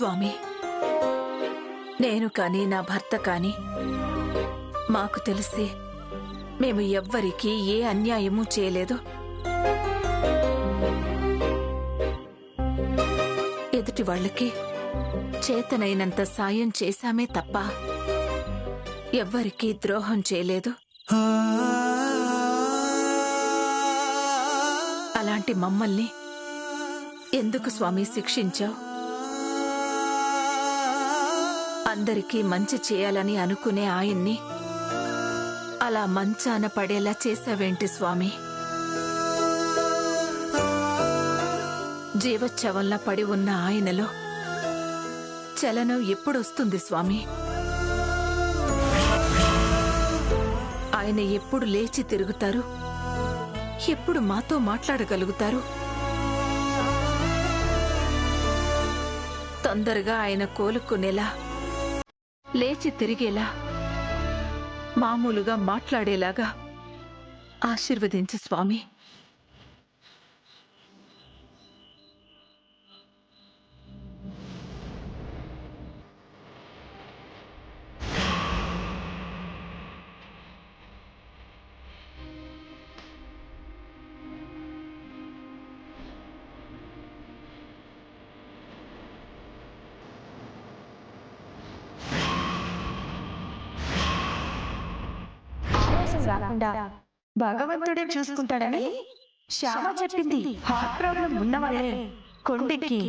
స్వామి, నేను కానీ నా భర్త కానీ మాకు తెలిసి మేము ఎవ్వరికీ ఏ అన్యాయమూ చేయలేదు. ఎదుటి వాళ్ళకి చేతనైనంత సాయం చేశామే తప్ప ఎవ్వరికీ ద్రోహం చేయలేదు. అలాంటి మమ్మల్ని ఎందుకు స్వామి శిక్షించావు? అందరికీ మంచి చేయాలని అనుకునే ఆయన్ని అలా మంచాన పడేలా చేశావేంటి స్వామి? జీవచ్ఛవంలా పడి ఉన్న ఆయనలో చలనం ఎప్పుడొస్తుంది స్వామి? ఆయన ఎప్పుడు లేచి తిరుగుతారు? ఎప్పుడు మాతో మాట్లాడగలుగుతారు? తొందరగా ఆయన కోలుకునేలా, లేచి తిరిగేలా, మామూలుగా మాట్లాడేలాగా ఆశీర్వదించు స్వామి. రాకుండా భగవంతుడే చూసుకుంటాడని శ్యామ చెప్పింది. హార్ట్ ప్రాబ్లం ఉన్న వాళ్ళే కొండెక్కి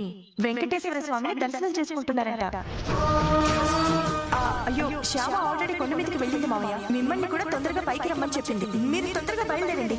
వెంకటేశ్వర స్వామిని దర్శనం చేసుకుంటున్నారట. అయ్యో, శ్యామ ఆల్రెడీ కొండ మీదకి వెళ్ళింది మావయ్య. మిమ్మల్ని కూడా తొందరగా పైకి రమ్మని చెప్పింది. మీరు తొందరగా బయలుదేరండి.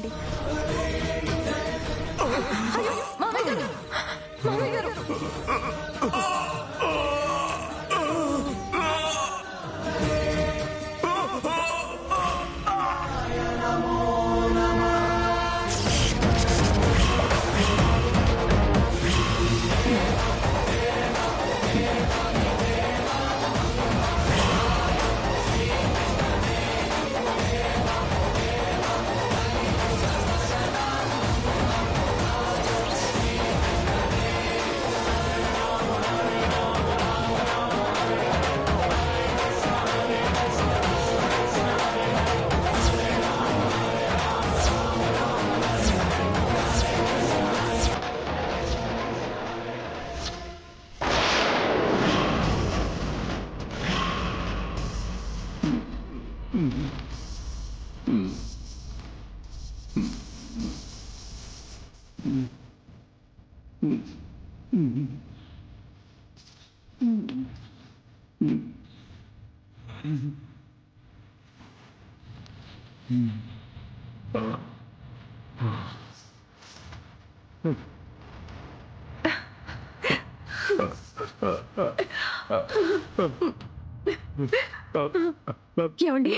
ఏమండి,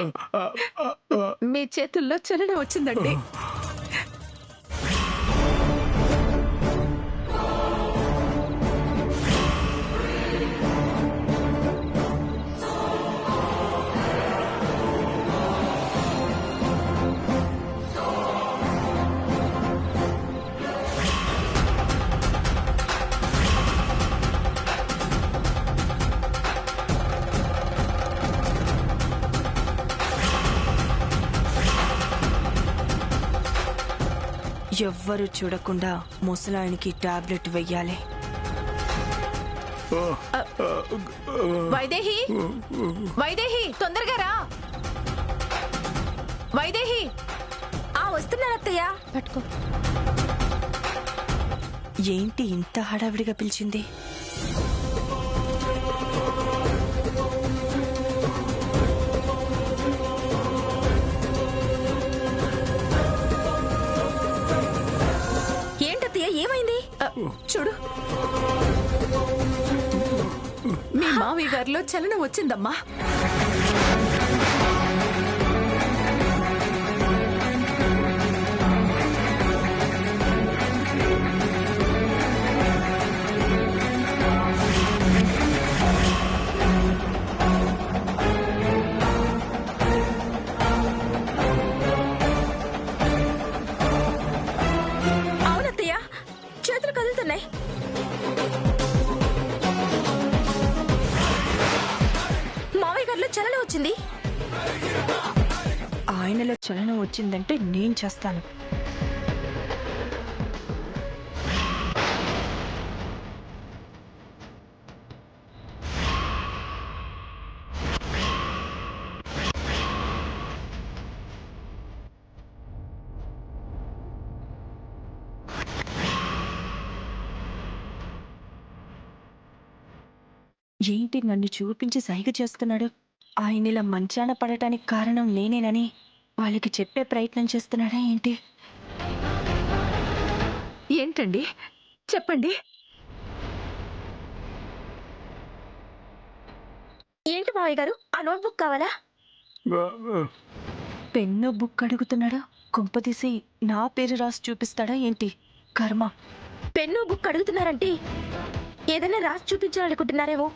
మీ చేతుల్లో చలనం వచ్చిందండి. ఎవ్వరు చూడకుండా ముసలాయనికి టాబ్లెట్ వెయ్యాలి. వైదేహి, వైదేహి, తొందరగా రా. వైదేహి, వస్తున్నానత్తయ్య. పట్టుకో. ఏంటి ఇంత హడావిడిగా పిలిచింది? ఏమైంది? చూడు, మీ మావయ్య గారిలో చలనం వచ్చిందమ్మా. చేతులు కదులుతున్నాయి. ఆయనలో చలనం వచ్చిందంటే నేను చేస్తాను. ఏంటి నన్ను చూపించి సైగ చేస్తున్నాడు? ఆయన ఇలా మంచాన పడటానికి కారణం నేనేనని వాళ్ళకి చెప్పే ప్రయత్నం చేస్తున్నాడా ఏంటి? ఏంటండి చెప్పండి. ఏంటి మావయ్య గారు, ఆ నోట్బుక్ కావాలా? పెన్ను బుక్ అడుగుతున్నాడా? కొంపదీసి నా పేరు రాసి చూపిస్తాడా ఏంటి? కర్మ. పెన్ను బుక్ అడుగుతున్నారంటే ఏదైనా రాసి చూపించాలనుకుంటున్నారేమో.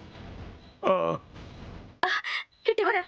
ఇటీవరా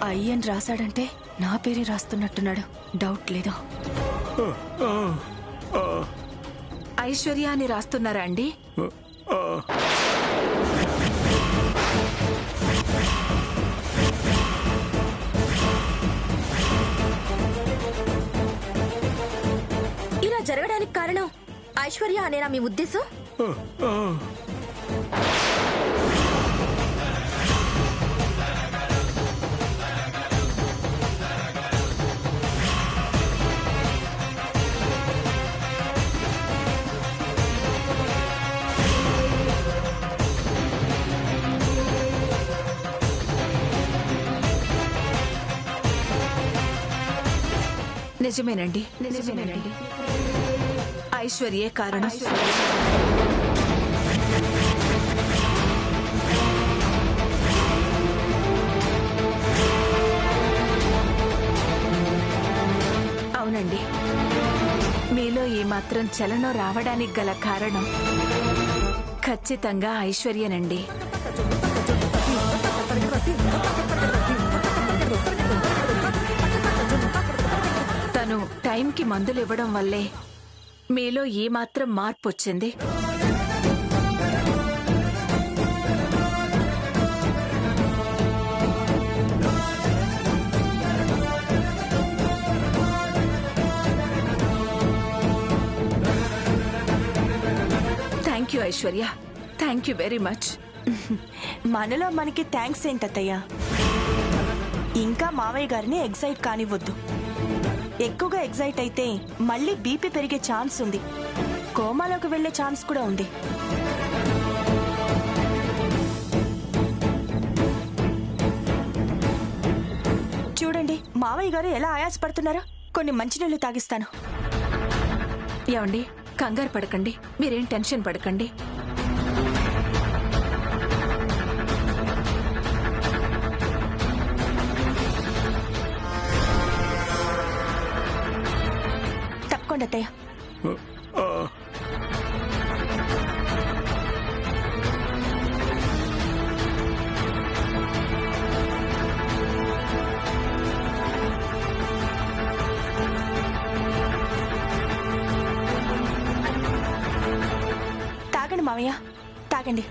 అయ్యని రాశాడంటే నా పేరే రాస్తున్నట్టున్నాడు. డౌట్ లేదు. ఐశ్వర్య అని రాస్తున్నారా అండి? ఇలా జరగడానికి కారణం ఐశ్వర్య అనేనా మీ ఉద్దేశం? నిజమేనండి. ఐశ్వర్యే కారణం. అవునండి, మీలో ఏమాత్రం చలనం రావడానికి గల కారణం ఖచ్చితంగా ఐశ్వర్యనండి. తను టైంకి మందులు ఇవ్వడం వల్లే మీలో ఏమాత్రం మార్పు వచ్చింది. Thank you Aishwarya, thank you very much. మనలో మనకి థ్యాంక్స్ ఏంటత్తయ్యా? ఇంకా మావయ్య గారిని ఎగ్జైట్ కానివ్వద్దు. ఎక్కువగా ఎగ్జైట్ అయితే మళ్ళీ బీపీ పెరిగే ఛాన్స్ ఉంది. కోమాలోకి వెళ్లే ఛాన్స్ కూడా ఉంది. చూడండి మావయ్య గారు ఎలా ఆయాసపడుతున్నారో. కొన్ని మంచినీళ్లు తాగిస్తాను. ఏమండి, కంగారు పడకండి, మీరేం టెన్షన్ పడకండి. తప్పకుండా అత్తయ్య. తాగండి మావయ్య, తాగండి.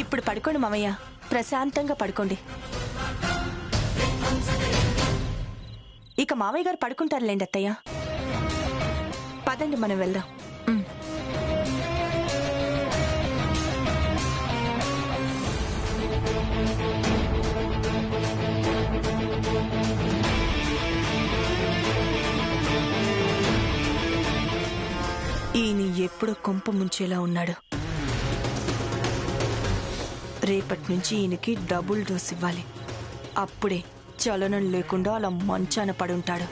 ఇప్పుడు పడుకోండి మామయ్య, ప్రశాంతంగా పడుకోండి. ఇక మామయ్య గారు పడుకుంటారులేండి అత్తయ్య. పదండి మనం వెళ్దాం. ఈయన ఎప్పుడు కొంప ముంచేలా ఉన్నాడు. రేపటి నుంచి ఈయనకి డబుల్ డోస్ ఇవ్వాలి. అప్పుడే చలనం లేకుండా అలా మంచాన పడుంటాడు.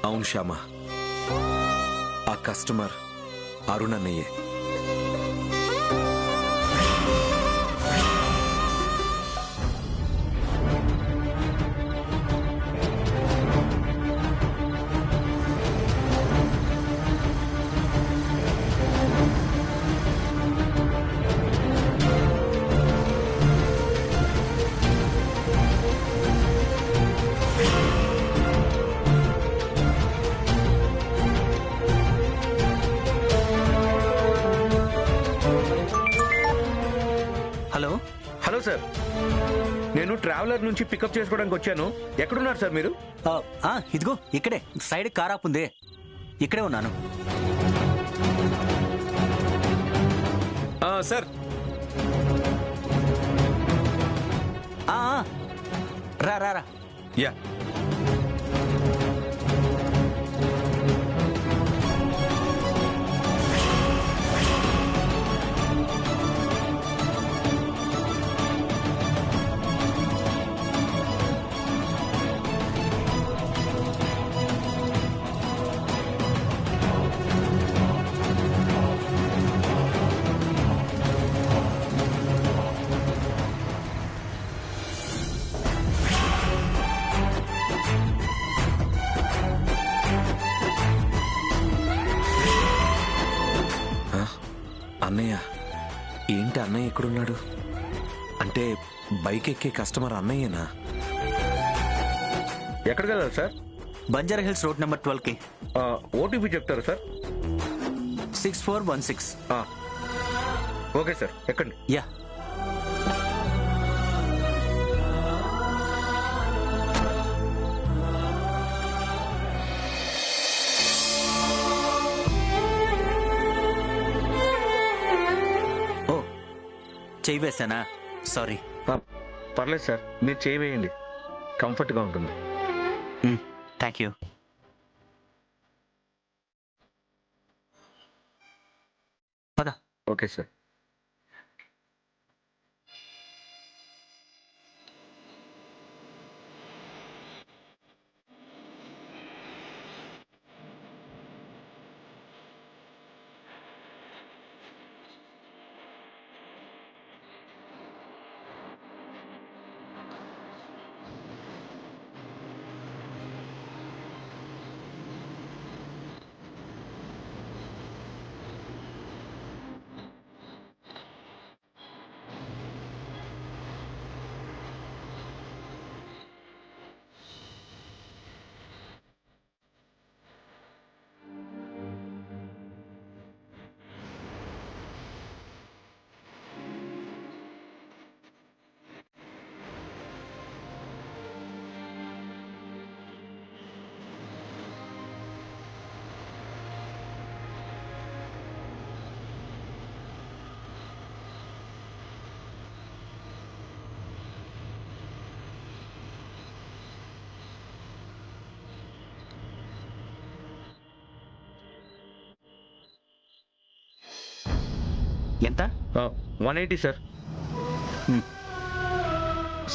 అవును శ్యామ, ఆ కస్టమర్ అరుణ్ అన్నయ్యే. హలో సార్, నేను ట్రావెలర్ నుంచి పికప్ చేసుకోవడానికి వచ్చాను. ఎక్కడున్నారు సార్ మీరు? ఇదిగో ఇక్కడే సైడ్ కార్ ఆపుందే, ఇక్కడే ఉన్నాను. సార్ రా రా రా. యా అన్నయ్య, ఏంటి అన్నయ్య ఎక్కడున్నాడు? అంటే బైక్ ఎక్కే కస్టమర్ అన్నయ్యనా? ఎక్కడికి వెళ్ళాలి sir? Banjara hills road number 12కి. ఓటీపీ చెప్తారా సార్? 6416. ఓకే సార్, ఎక్కండి. యా. చెయ్యి వేసానా? సారీ. పర్లేదు సార్, మీరు చేయవేయండి, కంఫర్ట్గా ఉంటుంది. Thank you. పద. Okay sir. ఎంత? 180 సార్.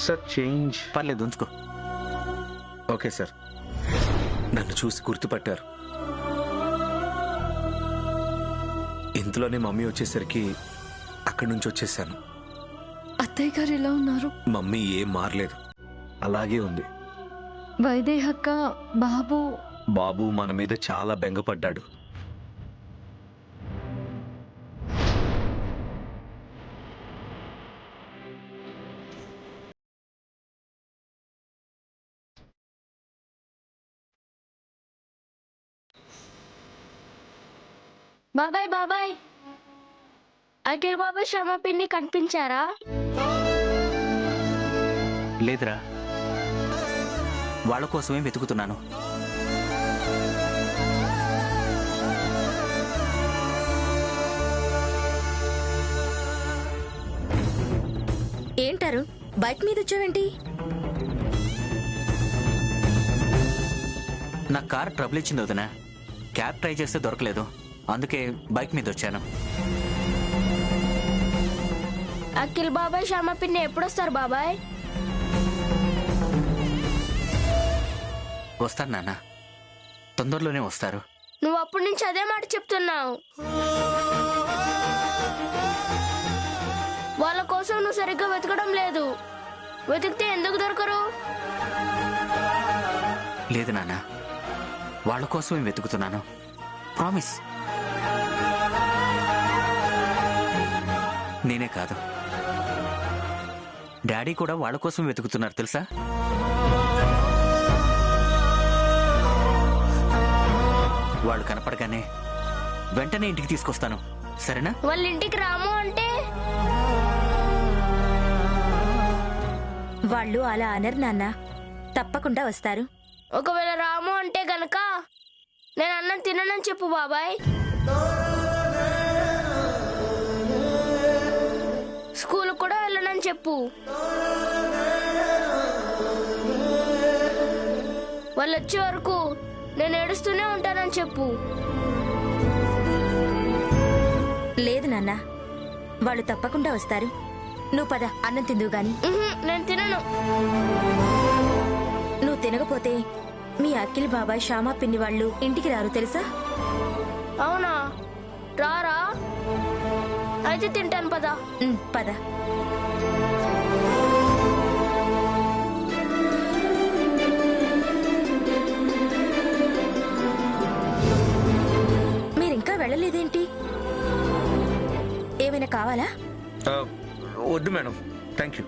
Sir change. పర్లేదు, ఉంచుకో. Okay sir. నన్ను చూసి గుర్తుపట్టారు. ఇంతలోనే మమ్మీ వచ్చేసరికి అక్కడి నుంచి వచ్చేసాను. అత్తయ్య గారు ఎలా ఉన్నారు? మమ్మీ ఏం మారలేదు, అలాగే ఉంది. వైదేహక్క బాబు మన మీద చాలా బెంగపడ్డాడు. బాబాయ్ అఖిల్ బాబాయ్ శ్రమ పిన్ని కనిపించారా? లేదురా, వాళ్ళ కోసమే వెతుకుతున్నాను. ఏంటారు బైక్ మీద వచ్చావేంటి? నా కార్ ట్రబుల్ ఇచ్చింది వదినా. క్యాబ్ ట్రై చేస్తే దొరకలేదు, అందుకే బైక్ మీద వచ్చాను. అఖిల్ బాబాయ్ శ్రమ పిన్ని ఎప్పుడొస్తారు బాబాయ్? వస్తారు నాన్న, తొందరలోనే వస్తారు. నువ్వు అప్పటి నుంచి అదే మాట చెప్తున్నావు. వాళ్ళ కోసం నువ్వు సరిగ్గా వెతకడం లేదు. వెతికితే ఎందుకు దొరకరు? లేదు నాన్న, వాళ్ళ కోసమే వెతుకుతున్నాను. ప్రామిస్. నేనే కాదు, డాడీ కూడా వాళ్ళ కోసం వెతుకుతున్నారు తెలుసా? వాళ్ళు కనపడగానే వెంటనే ఇంటికి తీసుకొస్తాను, సరేనా? వాళ్ళ ఇంటికి రాము అంటే వాళ్ళు అలా అనరు నాన్న, తప్పకుండా వస్తారు. ఒకవేళ రాము అంటే గనక నేను అన్నం తిననని చెప్పు బాబాయ్. స్కూల్ కూడా వెళ్ళనని చెప్పు. వాళ్ళు వచ్చే వరకు నేను ఏడుస్తూనే ఉంటానని చెప్పు. లేదు నాన్న, వాళ్ళు తప్పకుండా వస్తారు. నువ్వు పద, అన్నం తిందువు గాని. నేను తినను. నువ్వు తినకపోతే మీ అఖిల్ బాబాయ్ శ్యామా పిన్ని వాళ్ళు ఇంటికి రారు తెలుసా? అవునా? రారా? అయితే తింటాను, పద. పద. మీరింకా వెళ్ళలేదేంటి? ఏమైనా కావాలా? వద్దు మేడం, థ్యాంక్ యూ.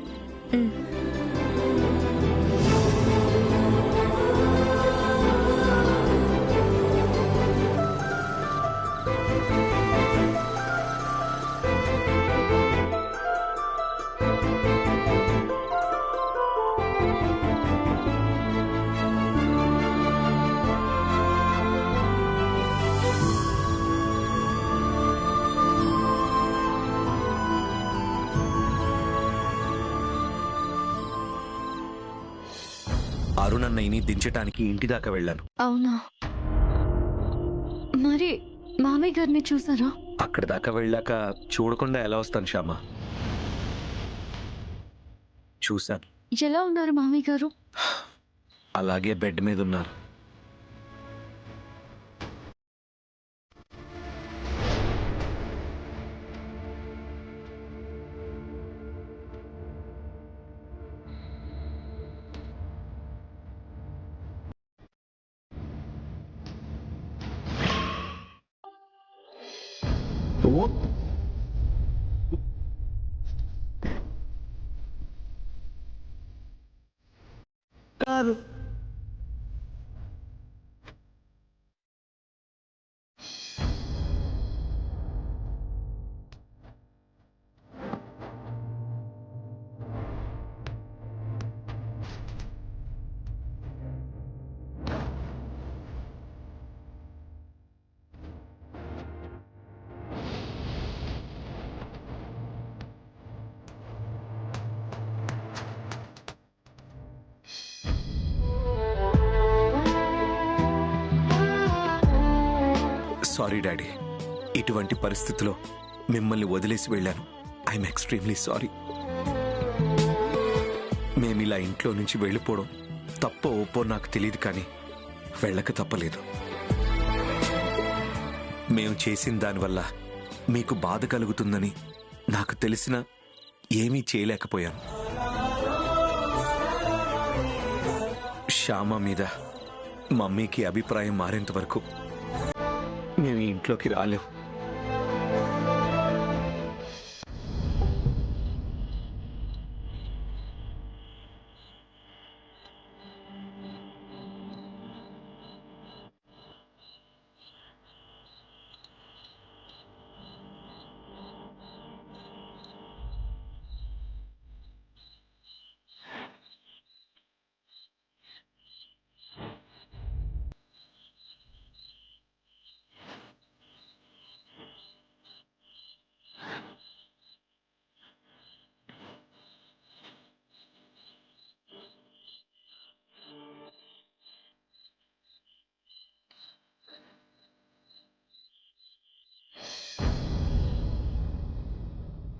అరుణన్నయ్యని దించటానికి ఇంటి దాకా వెళ్ళాను. అవునా? మరి మామయ్య గారిని చూసారా? అక్కడి దాకా వెళ్ళాక చూడకుండా ఎలా వస్తాను శ్యామ? చూశాను. ఎలా ఉన్నారు మామయ్య గారు? అలాగే బెడ్ మీద ఉన్నారు. కాదు, సారీ డాడీ, ఇటువంటి పరిస్థితిలో మిమ్మల్ని వదిలేసి వెళ్ళాను. I'm extremely sorry. మేమిలా ఇంట్లో నుంచి వెళ్ళిపోవడం తప్పో ఒప్పో నాకు తెలియదు, కానీ వెళ్ళక తప్పలేదు. మేము చేసిన దానివల్ల మీకు బాధ కలుగుతుందని నాకు తెలిసిన ఏమీ చేయలేకపోయాను. శ్యామ మీద మమ్మీకి అభిప్రాయం మారేంత వరకు మేము ఈ ఇంట్లోకి రాలేం.